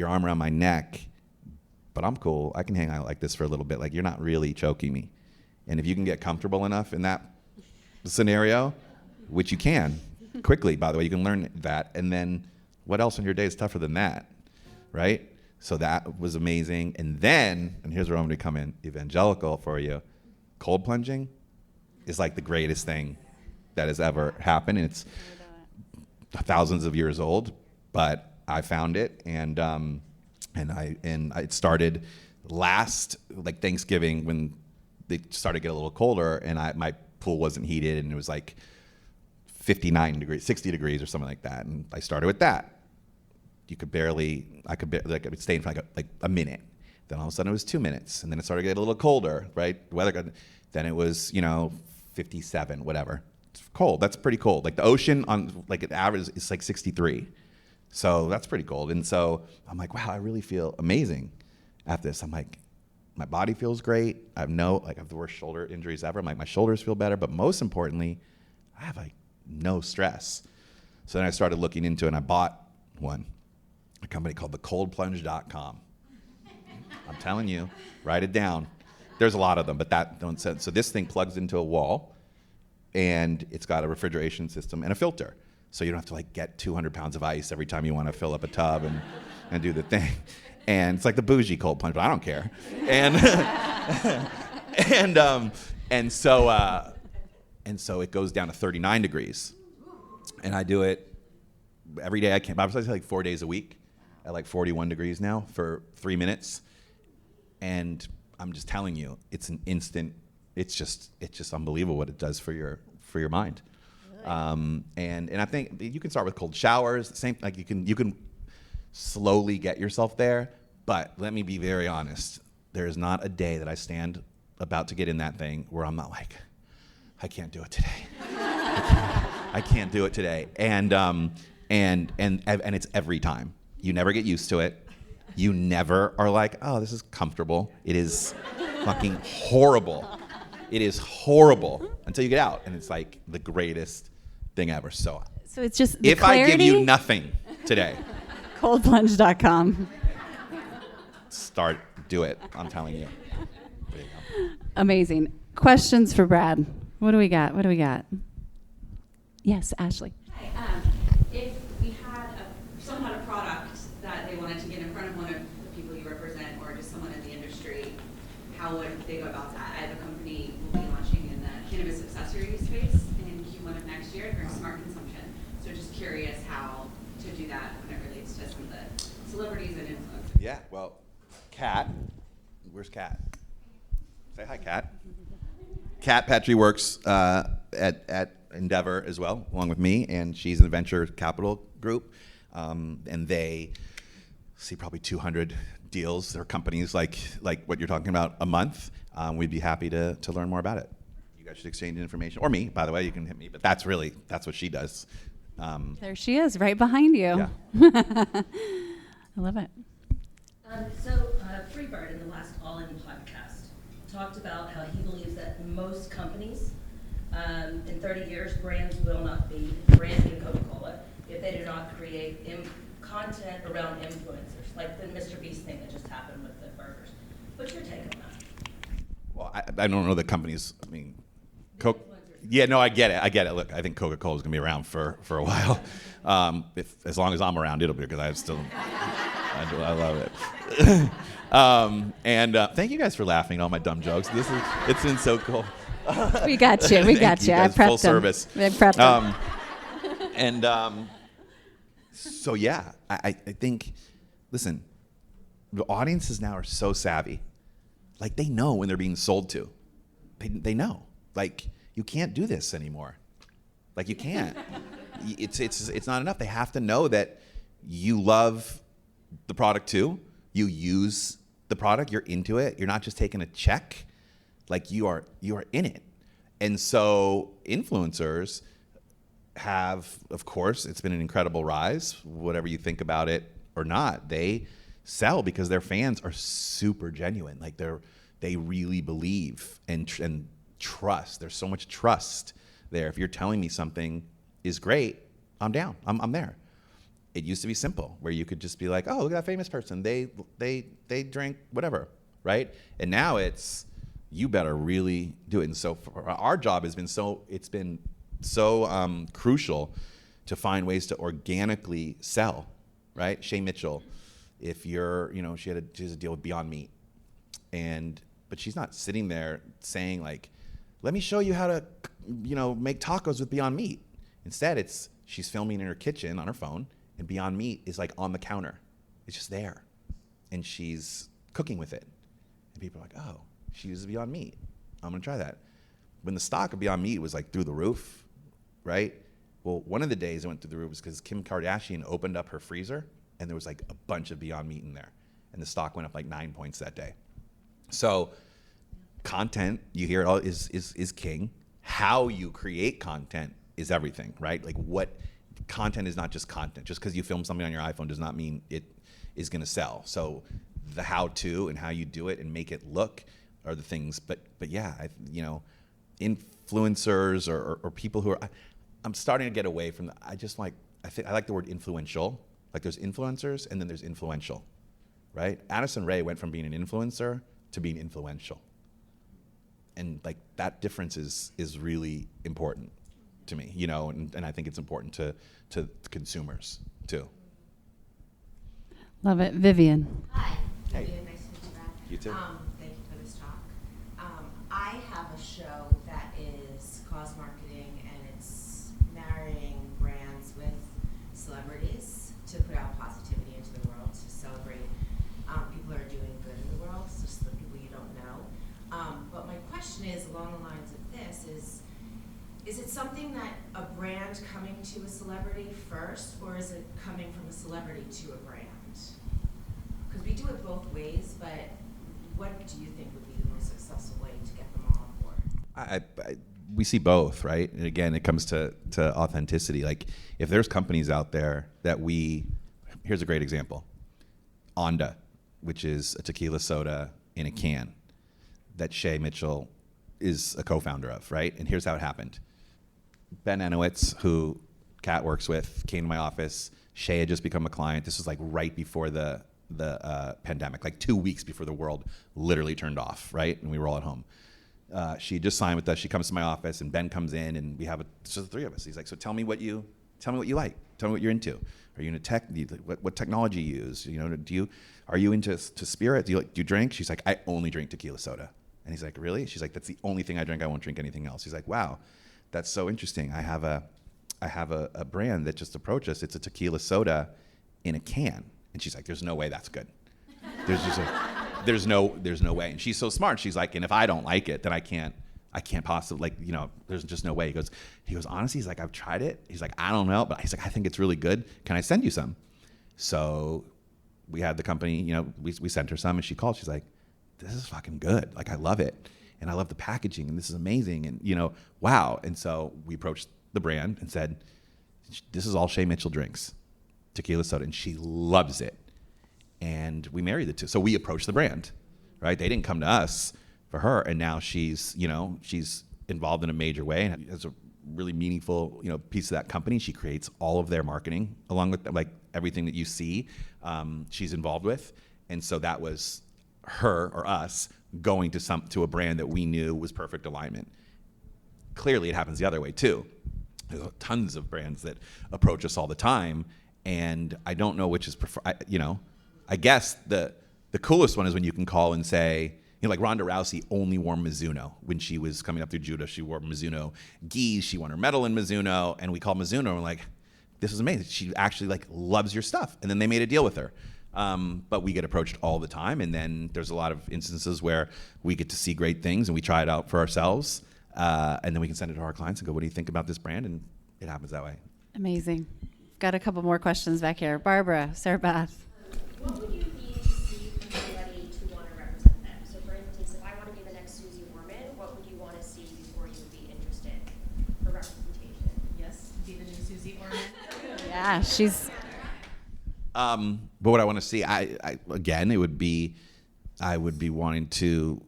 arm around my neck, but I'm cool. I can hang out like this for a little bit. Like, you're not really choking me. And if you can get comfortable enough in that scenario, which you can quickly, by the way, you can learn that. And then what else in your day is tougher than that, right? So that was amazing. And then, and here's where I'm going to come in evangelical for you, cold plunging is like the greatest thing that has ever happened. And it's thousands of years old, but I found it, and it started last like Thanksgiving when they started to get a little colder, and my pool wasn't heated, and it was like 59 degrees, 60 degrees or something like that. And I started with that. I could stay in for like a minute. Then all of a sudden it was 2 minutes, and then it started to get a little colder, right? The weather got, then it was 57, whatever. It's cold. That's pretty cold. Like the ocean on like an average is like 63, so that's pretty cold. And so I'm like, wow, I really feel amazing at this. I'm like, my body feels great. I have the worst shoulder injuries ever. I'm like, my shoulders feel better, but most importantly, I have like no stress. So then I started looking into it, and I bought a company called thecoldplunge.com. I'm telling you, write it down. There's a lot of them, but so this thing plugs into a wall, and it's got a refrigeration system and a filter. So you don't have to like get 200 pounds of ice every time you want to fill up a tub and do the thing. And it's like the bougie cold plunge, but I don't care. And and so it goes down to 39 degrees. And I do it every day I can. I was like 4 days a week at like 41 degrees now for 3 minutes. And I'm just telling you, it's an instant. It's just unbelievable what it does for your mind. Really? And I think you can start with cold showers. Same, like you can slowly get yourself there. But let me be very honest. There is not a day that I stand about to get in that thing where I'm not like, I can't do it today. I can't do it today. And it's every time. You never get used to it. You never are like, oh, this is comfortable. It is fucking horrible. It is horrible until you get out, and it's like the greatest thing ever. So it's just the if clarity? I give you nothing today, coldplunge.com. do it. I'm telling you. There you go. Amazing. Questions for Brad. What do we got? Yes, Ashley. Hi. If we had someone had a product that they wanted to get in front of one of the people you represent, or just someone in the industry, how would they go about that? I have a company will be launching in the cannabis accessory space in Q1 of next year during smart consumption. So just curious how to do that when it relates to some of the celebrities and influencers. Yeah. Well, Kat, where's Kat? Say hi, Kat. Kat Petrie works at Endeavor as well, along with me, and she's in the venture capital group, and they see probably 200 deals or companies like what you're talking about a month. We'd be happy to learn more about it. You guys should exchange information, or me, by the way. You can hit me, but that's what she does. There she is, right behind you. Yeah. I love it. Freebird in the last All In podcast talked about how he believes that most companies in 30 years, brands will not be branding Coca-Cola if they do not create content around influencers, like the Mr. Beast thing that just happened with the burgers. What's your take on that? Well, I don't know the companies. I mean, Yeah, no, I get it. Look, I think Coca-Cola is going to be around for a while. As long as I'm around, it'll be, because I love it. And thank you guys for laughing at all my dumb jokes. It's been so cool. We got you. I prepped full service. I prepped them. So yeah, I think, listen, the audiences now are so savvy. Like, they know when they're being sold to. They know. Like, you can't do this anymore. Like, you can't. It's not enough. They have to know that you love the product too. You use the product. You're into it. You're not just taking a check. Like, you are in it. And so influencers have, of course, it's been an incredible rise. Whatever you think about it or not, they sell because their fans are super genuine. Like, they really believe and trust. There's so much trust there. If you're telling me something is great, I'm down. I'm there. It used to be simple, where you could just be like, oh, look at that famous person. They drink whatever, right? And now it's, you better really do it. And so our job has been it's been so crucial to find ways to organically sell, right? Shay Mitchell, if you're, she has a deal with Beyond Meat, but she's not sitting there saying like, let me show you how to, make tacos with Beyond Meat. Instead, she's filming in her kitchen on her phone, and Beyond Meat is like on the counter. It's just there, and she's cooking with it. And people are like, oh, she uses Beyond Meat. I'm gonna try that. When the stock of Beyond Meat was like through the roof, right? Well, one of the days it went through the roof was because Kim Kardashian opened up her freezer, and there was like a bunch of Beyond Meat in there, and the stock went up like 9 points that day. So content, you hear it all, is king. How you create content is everything, right? Like, what content is not just content. Just because you film something on your iPhone does not mean it is going to sell. So the how-to and how you do it and make it look are the things. But yeah, influencers or people who are, I'm starting to get away from that. I like the word influential. Like, there's influencers and then there's influential, right? Addison Rae went from being an influencer to being influential. And like, that difference is really important to me, and I think it's important to consumers too. Love it. Vivian. Hi. Hey. Vivian, nice to meet you, Brad. You too. Thank you for this talk. I have a show that is cause marketing, and it's marrying brands with celebrities to put out positivity into the world, to celebrate people who are doing good in the world, just the people you don't know. But my question is, along the lines of this, is it something that a brand coming to a celebrity first, or is it coming from a celebrity to a brand? Because we do it both ways, but what do you think would be the most successful way to get them all on board? We see both, right? And again, it comes to authenticity. Like, if there's companies out there that here's a great example. Onda, which is a tequila soda in a can that Shay Mitchell is a co-founder of, right? And here's how it happened. Ben Enowitz, who Kat works with, came to my office. Shay had just become a client. This was like right before the pandemic, like 2 weeks before the world literally turned off, right? And we were all at home. She just signed with us. She comes to my office, and Ben comes in, and we have it's just the three of us. He's like, so tell me what you like. Tell me what you're into. Are you into tech? What technology you use? You know, are you into spirit? Do you drink? She's like, I only drink tequila soda. And he's like, really? She's like, that's the only thing I drink. I won't drink anything else. He's like, wow, that's so interesting. I have a brand that just approached us. It's a tequila soda in a can. And she's like, there's no way that's good. There's no way. And she's so smart. She's like, and if I don't like it, then I can't possibly, there's just no way. He goes, honestly, he's like, I've tried it. He's like, I don't know, but he's like, I think it's really good. Can I send you some? So we had the company, we sent her some, and she called. She's like, this is fucking good. Like, I love it. And I love the packaging, and this is amazing. And, wow. And so we approached the brand and said, this is all Shay Mitchell drinks, tequila soda. And she loves it. And we married the two. So we approached the brand, right? They didn't come to us for her. And now she's involved in a major way and has a really meaningful, piece of that company. She creates all of their marketing along with everything that you see, she's involved with. And so that was her or us going to a brand that we knew was perfect alignment. Clearly, it happens the other way too. There's tons of brands that approach us all the time, and I don't know which is I guess the coolest one is when you can call and say, like Ronda Rousey only wore Mizuno when she was coming up through judo. She wore Mizuno gis. She won her medal in Mizuno, and we called Mizuno and we're like, this is amazing. She actually loves your stuff. And then they made a deal with her. But we get approached all the time, and then there's a lot of instances where we get to see great things and we try it out for ourselves, and then we can send it to our clients and go, what do you think about this brand? And it happens that way. Amazing. Got a couple more questions back here. Barbara, Sarah Bath. What would you need to see from somebody to want to represent them? So for instance, if I want to be the next Susie Orman, what would you want to see before you would be interested for representation? Yes, be the new Susie Orman. Yeah, she's... But what I want to see, I would be wanting to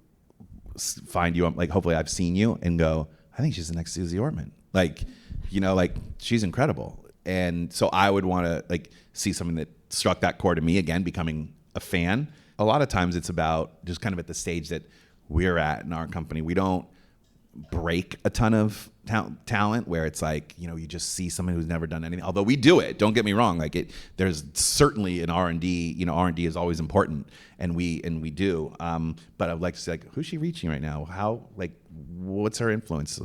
find you, hopefully I've seen you and go, I think she's the next Susie Orman. She's incredible. And so I would want to see something that struck that chord to me, again, becoming a fan. A lot of times it's about just kind of at the stage that we're at in our company. We don't break a ton of talent where it's you just see someone who's never done anything, although we do it, don't get me wrong, there's certainly an R&D, R&D is always important, and we do, but I'd like to say, who's she reaching right now? How, what's her influence?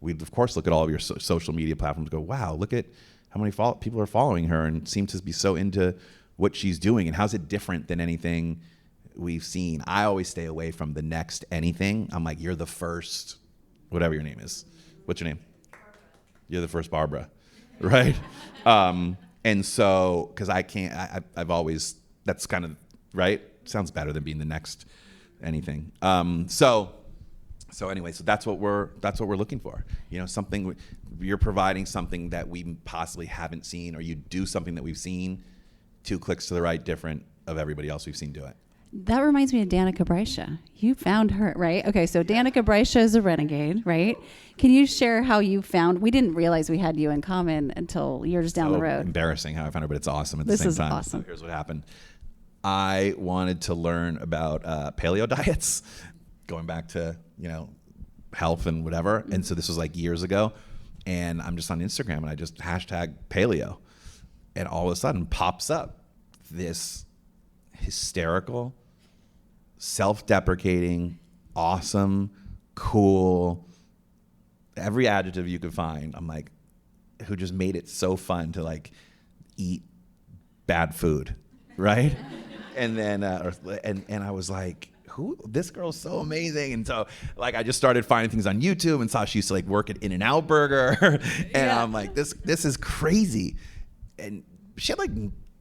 We'd of course look at all of your social media platforms and go, wow, look at how many people are following her and seem to be so into what she's doing, and how's it different than anything we've seen? I always stay away from the next anything. I'm like, you're the first whatever your name is. What's your name? Barbara. You're the first Barbara, right? And so, because I can't, I've always, that's kind of, right? Sounds better than being the next anything. So anyway, so that's what we're looking for. Something, you're providing something that we possibly haven't seen, or you do something that we've seen 2 clicks to the right different of everybody else we've seen do it. That reminds me of Danica Brescia. You found her, right? Okay, so Danica Brescia is a renegade, right? Can you share how you found, we didn't realize we had you in common until years down the road. Embarrassing how I found her, but it's awesome at the same time. This is awesome. So here's what happened. I wanted to learn about paleo diets, going back to, health and whatever. And so this was years ago. And I'm just on Instagram and I just hashtag paleo. And all of a sudden pops up this hysterical, self-deprecating, awesome, cool, every adjective you could find. I'm like, who just made it so fun to like eat bad food, right? And then, and I was like, this girl's so amazing. And so like, I just started finding things on YouTube and saw she used to like work at In-N-Out Burger. And I'm like, this is crazy. And she had like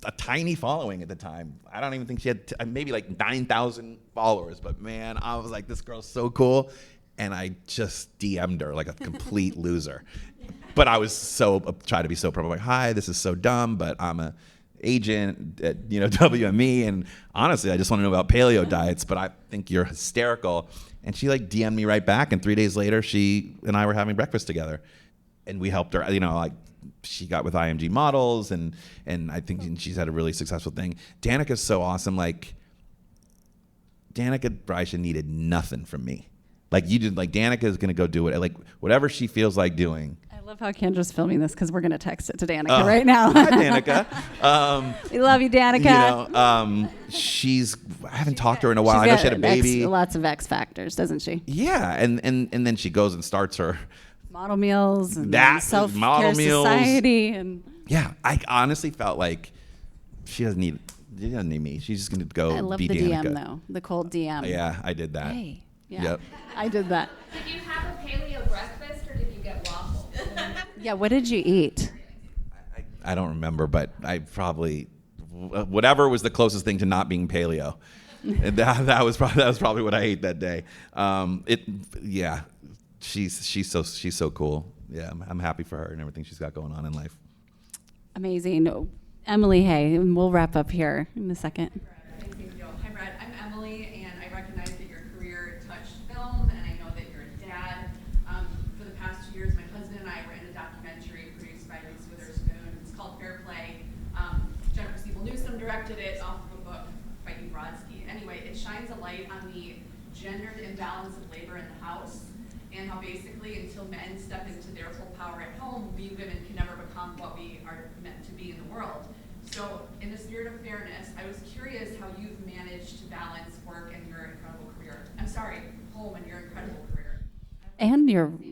a tiny following at the time. I don't even think she had maybe like 9,000 followers, but man, I was like, this girl's so cool. And I just DM'd her like a complete loser. But I was try to be so proper, like, hi, this is so dumb, but I'm a agent at WME, and honestly, I just want to know about paleo diets, but I think you're hysterical. And she like DM'd me right back, and 3 days later, she and I were having breakfast together, and we helped her. Like she got with IMG Models, and I think she's had a really successful thing. Danica's so awesome. Like Danica Bryson needed nothing from me. Like you did. Like Danica is gonna go do it. Like whatever she feels like doing. I love how Kendra's filming this because we're going to text it to Danica right now. Hi, Danica. We love you, Danica. I haven't talked to her in a while. I know she had a baby. Lots of X factors, doesn't she? Yeah, and then she goes and starts her model meals and self-care model meals. society. And yeah, I honestly felt like she doesn't need me. She's just going to go be Danica. I love the DM, though. The cold DM. Yeah, I did that. Hey. Yeah, yep. I did that. Did you have a paleo breakfast or did you get waffles? Yeah, what did you eat? I don't remember, but I probably whatever was the closest thing to not being paleo. that was probably what I ate that day. She's so cool. Yeah, I'm happy for her and everything she's got going on in life. Amazing. Emily, hey, and we'll wrap up here in a second. Hi, Brad. I'm Emily, and I recognize that your career touched film, and I know that you're a dad. For the past 2 years, my husband and I were in a documentary produced by Reese Witherspoon. It's called Fair Play. Jennifer Siebel Newsom directed it off of a book by Hugh Brodsky. Anyway, it shines a light on the gendered imbalance of labor in the house, and how basically until men step into their full power at home, we women can never become what we are meant to be in the world. So in the spirit of fairness, I was curious how you've managed to balance work and your incredible career. Home and your incredible career. And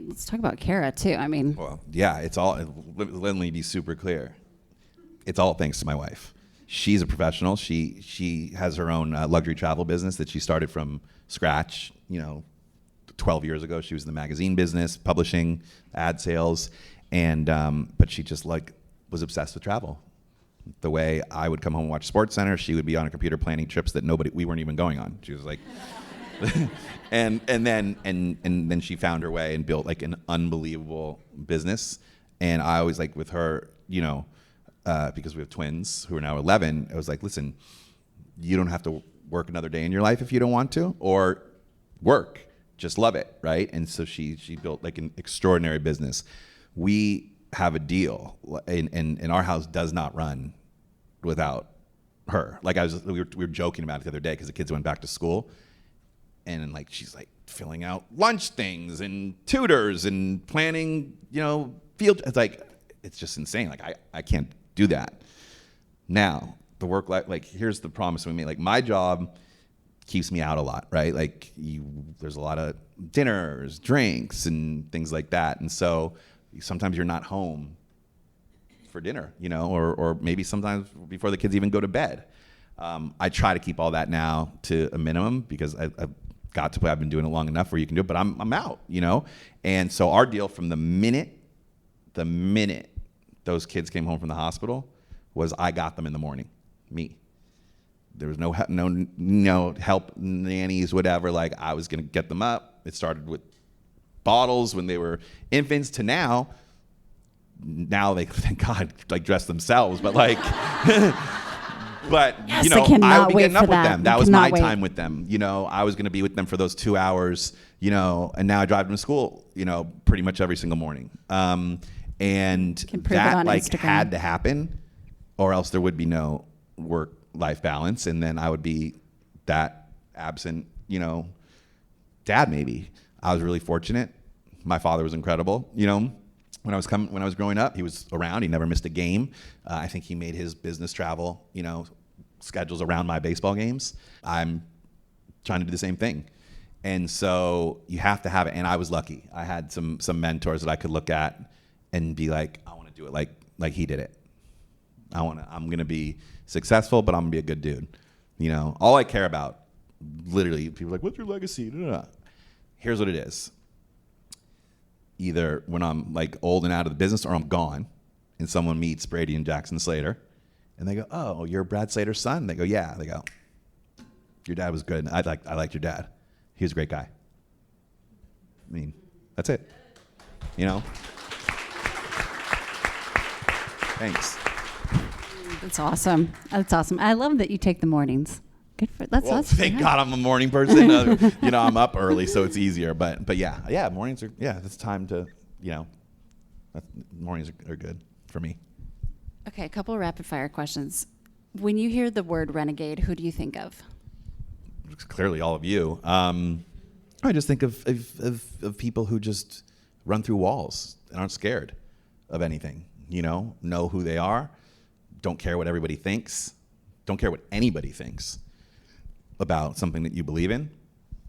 let's talk about Kara too. I mean, well, yeah, it's all. Let me be super clear. It's all thanks to my wife. She's a professional. She has her own luxury travel business that she started from scratch. 12 years ago, she was in the magazine business, publishing, ad sales, and but she just was obsessed with travel. The way I would come home and watch SportsCenter, she would be on a computer planning trips that we weren't even going on. She was like, and then she found her way and built like an unbelievable business. And I always with her, because we have twins who are now 11. I was like, listen, you don't have to work another day in your life if you don't want to, or work. Just love it, right? And so she built like an extraordinary business. We have a deal, and our house does not run without her. Like we were joking about it the other day because the kids went back to school, and she's filling out lunch things and tutors and planning, field. It's just insane. I can't do that. Now the work life, here's the promise we made. My job keeps me out a lot, right? There's a lot of dinners, drinks, and things like that, and so sometimes you're not home for dinner, or maybe sometimes before the kids even go to bed. I try to keep all that now to a minimum because I've been doing it long enough where you can do it, but I'm out, And so our deal from the minute those kids came home from the hospital was I got them in the morning, me. There was no help, nannies, whatever. I was gonna get them up. It started with bottles when they were infants to now they, thank God, dress themselves. But but yes, I would be getting up with that. them. That was my time with them. I was gonna be with them for those 2 hours. And now I drive them to school. Pretty much every single morning. And that had to happen, or else there would be no work-life balance, and then I would be that absent, dad maybe. I was really fortunate. My father was incredible. When I was growing up, he was around. He never missed a game. I think he made his business travel, schedules around my baseball games. I'm trying to do the same thing. And so you have to have it. And I was lucky. I had some mentors that I could look at and be like, I want to do it like he did it. I'm going to be successful, but I'm going to be a good dude. You know, all I care about, literally, people are like, what's your legacy? Here's what it is. Either when I'm like old and out of the business, or I'm gone and someone meets Brady and Jackson Slater and they go, oh, you're Brad Slater's son? They go, yeah. They go, your dad was good. I liked your dad. He was a great guy. I mean, that's it. You know? Thanks. That's awesome. That's awesome. I love that you take the mornings. Good for that's. Well, that's thank God I'm a morning person. You know, I'm up early, so it's easier. But yeah, mornings are it's time to mornings are good for me. Okay, a couple of rapid fire questions. When you hear the word renegade, who do you think of? Clearly, all of you. I just think of people who just run through walls and aren't scared of anything. You know who they are. Don't care what everybody thinks. Don't care what anybody thinks about something that you believe in.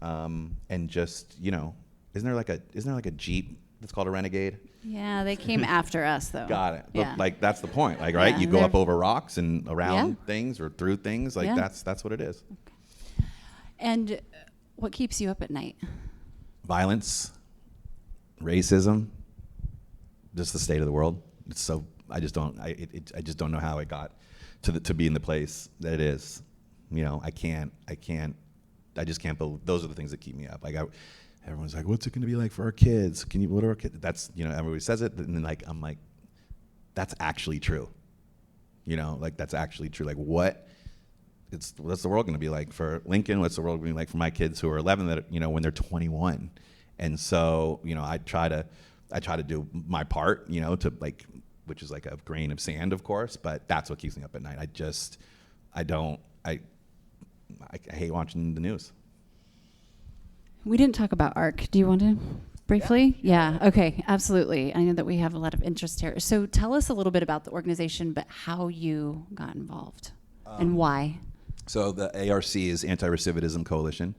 And just, isn't there like a Jeep that's called a Renegade? Yeah, they came after us though. Got it. Yeah. But like that's the point. Like, right? Yeah, You go they're- up over rocks and around Yeah. things or through things. Like Yeah. that's what it is. And what keeps you up at night? Violence, racism, just the state of the world. It's so I just don't know how it got to be in the place that it is. I just can't believe those are the things that keep me up. Like everyone's like, what's it going to be like for our kids? What are our kids? That's, everybody says it. And then I'm like, that's actually true. That's actually true. Like what's the world going to be like for Lincoln? What's the world going to be like for my kids who are 11 that, when they're 21? And so, I try to do my part, to which is like a grain of sand, of course, but that's what keeps me up at night. I hate watching the news. We didn't talk about ARC. Do you want to briefly? Yeah. Okay. Absolutely. I know that we have a lot of interest here. So tell us a little bit about the organization, but how you got involved and why. So the ARC is Anti-Recidivism Coalition,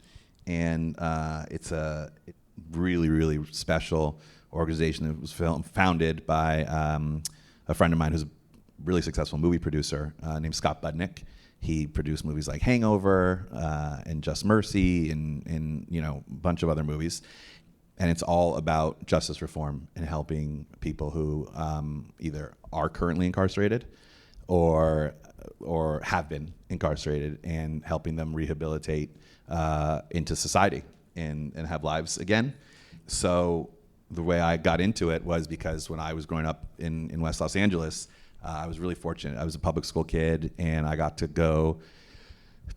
and it's a really, really special organization that was founded by a friend of mine who's a really successful movie producer named Scott Budnick. He produced movies like Hangover and Just Mercy and a bunch of other movies. And it's all about justice reform and helping people who either are currently incarcerated or have been incarcerated and helping them rehabilitate into society and have lives again. So the way I got into it was because when I was growing up in West Los Angeles, I was really fortunate. I was a public school kid, and I got to go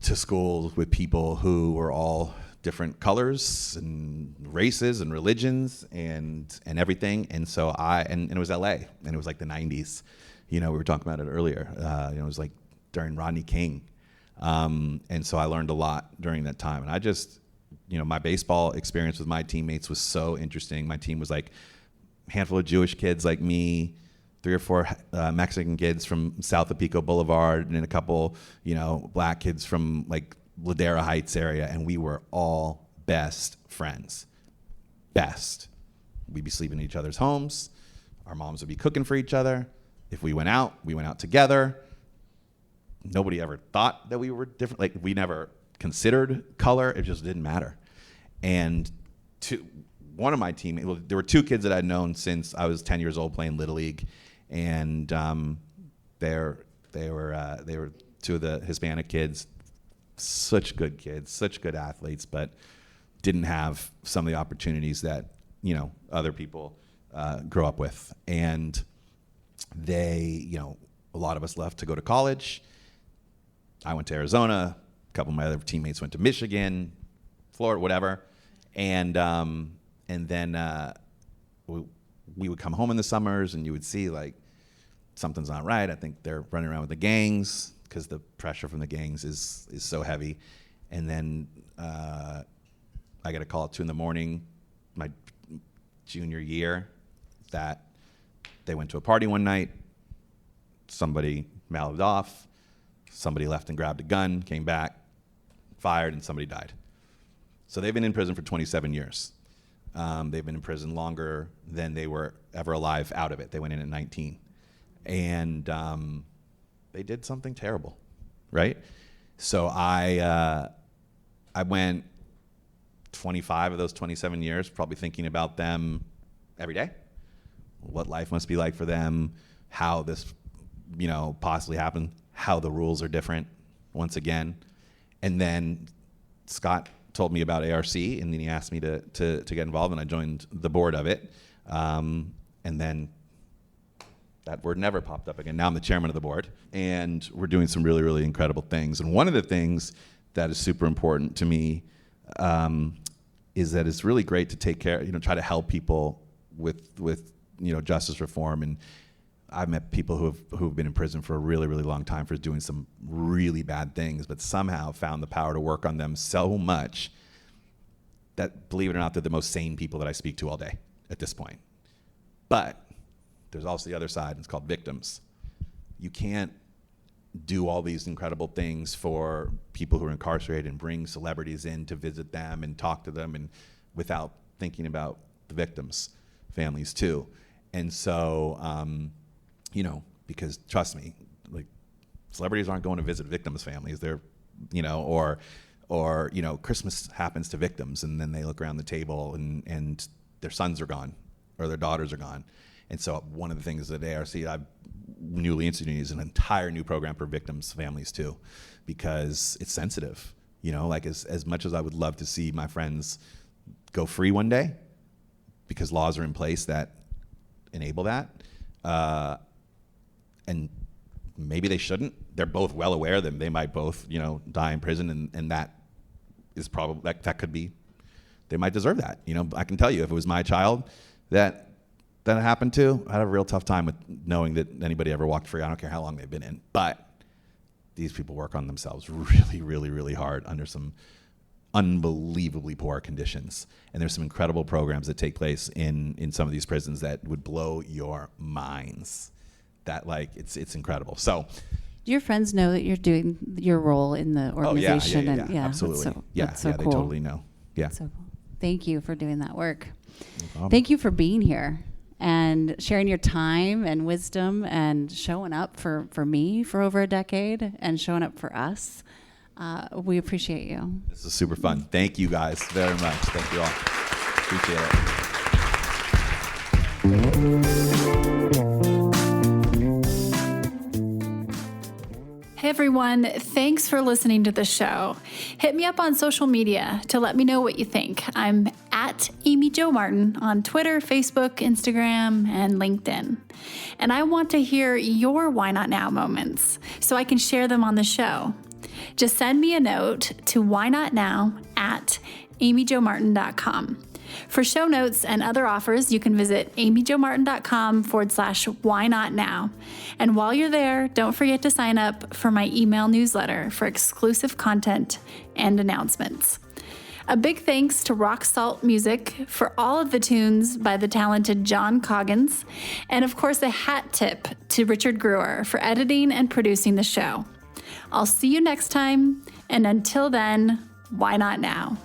to schools with people who were all different colors and races and religions and everything. And so and it was LA, and it was like the 90s. We were talking about it earlier. It was like during Rodney King. And so I learned a lot during that time. And I just, my baseball experience with my teammates was so interesting. My team was like a handful of Jewish kids like me, 3 or 4 Mexican kids from south of Pico Boulevard, and then a couple, black kids from like Ladera Heights area. And we were all best friends. Best. We'd be sleeping in each other's homes. Our moms would be cooking for each other. If we went out together. Nobody ever thought that we were different. Like, we never considered color. It just didn't matter. And one of my teammates, there were 2 kids that I'd known since I was 10 years old playing Little League. And they were 2 of the Hispanic kids, such good kids, such good athletes, but didn't have some of the opportunities that, other people grow up with. And they, a lot of us left to go to college. I went to Arizona. A couple of my other teammates went to Michigan, Florida, whatever. And then we would come home in the summers, and you would see like something's not right. I think they're running around with the gangs because the pressure from the gangs is so heavy. And then I get a call at 2 a.m, my junior year, that they went to a party one night. Somebody mouthed off. Somebody left and grabbed a gun, came back, fired, and somebody died. So they've been in prison for 27 years. They've been in prison longer than they were ever alive out of it. They went in at 19. And they did something terrible, right? So I went 25 of those 27 years probably thinking about them every day, what life must be like for them, how this, possibly happened, how the rules are different once again. And then Scott told me about ARC, and then he asked me to get involved, and I joined the board of it. And then that word never popped up again. Now I'm the chairman of the board, and we're doing some really, really incredible things. And one of the things that is super important to me is that it's really great to take care, try to help people with justice reform. And I've met people who've been in prison for a really, really long time for doing some really bad things, but somehow found the power to work on them so much that, believe it or not, they're the most sane people that I speak to all day at this point. But there's also the other side, and it's called victims. You can't do all these incredible things for people who are incarcerated and bring celebrities in to visit them and talk to them, and without thinking about the victims' families too. And so, because trust me, like, celebrities aren't going to visit victims' families. They're, or Christmas happens to victims, and then they look around the table and their sons are gone or their daughters are gone. And so one of the things that ARC I've newly instituted is an entire new program for victims' families too, because it's sensitive. Like as much as I would love to see my friends go free one day, because laws are in place that enable that, and maybe they shouldn't. They're both well aware that they might both, die in prison, and that is probably, that could be, they might deserve that. I can tell you, if it was my child that happened to, I'd have a real tough time with knowing that anybody ever walked free. I don't care how long they've been in. But these people work on themselves really, really, really hard under some unbelievably poor conditions. And there's some incredible programs that take place in some of these prisons that would blow your minds. That, like, it's incredible. So, do your friends know that you're doing your role in the organization? Yeah, absolutely. That's so they cool. totally know. Yeah. That's so cool. Thank you for doing that work. No problem. Thank you for being here and sharing your time and wisdom and showing up for me for over a decade and showing up for us. We appreciate you. This is super fun. Thank you guys very much. Thank you all. Appreciate it. Hey everyone, thanks for listening to the show. Hit me up on social media to let me know what you think. I'm at Amy Jo Martin on Twitter, Facebook, Instagram, and LinkedIn. And I want to hear your Why Not Now moments so I can share them on the show. Just send me a note to whynotnow@amyjomartin.com. For show notes and other offers, you can visit amyjomartin.com/whynotnow. And while you're there, don't forget to sign up for my email newsletter for exclusive content and announcements. A big thanks to Rock Salt Music for all of the tunes by the talented John Coggins. And of course, a hat tip to Richard Brewer for editing and producing the show. I'll see you next time. And until then, why not now?